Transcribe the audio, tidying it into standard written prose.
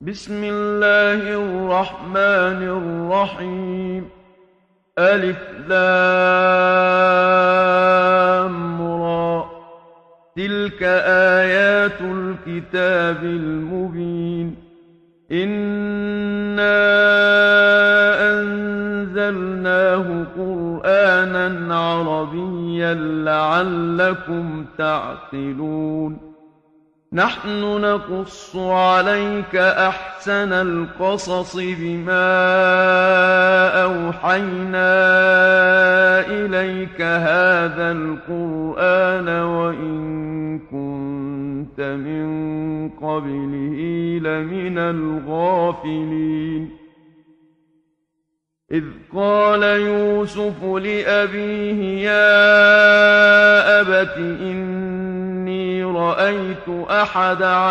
بسم الله الرحمن الرحيم ألف لام را تلك آيات الكتاب المبين إنا أنزلناه قرآنا عربيا لعلكم تعقلون نحن نقص عليك أحسن القصص بما أوحينا إليك هذا القرآن وإن كنت من قبله لمن الغافلين إذ قال يوسف لأبيه يا أبت إني رأيت أحد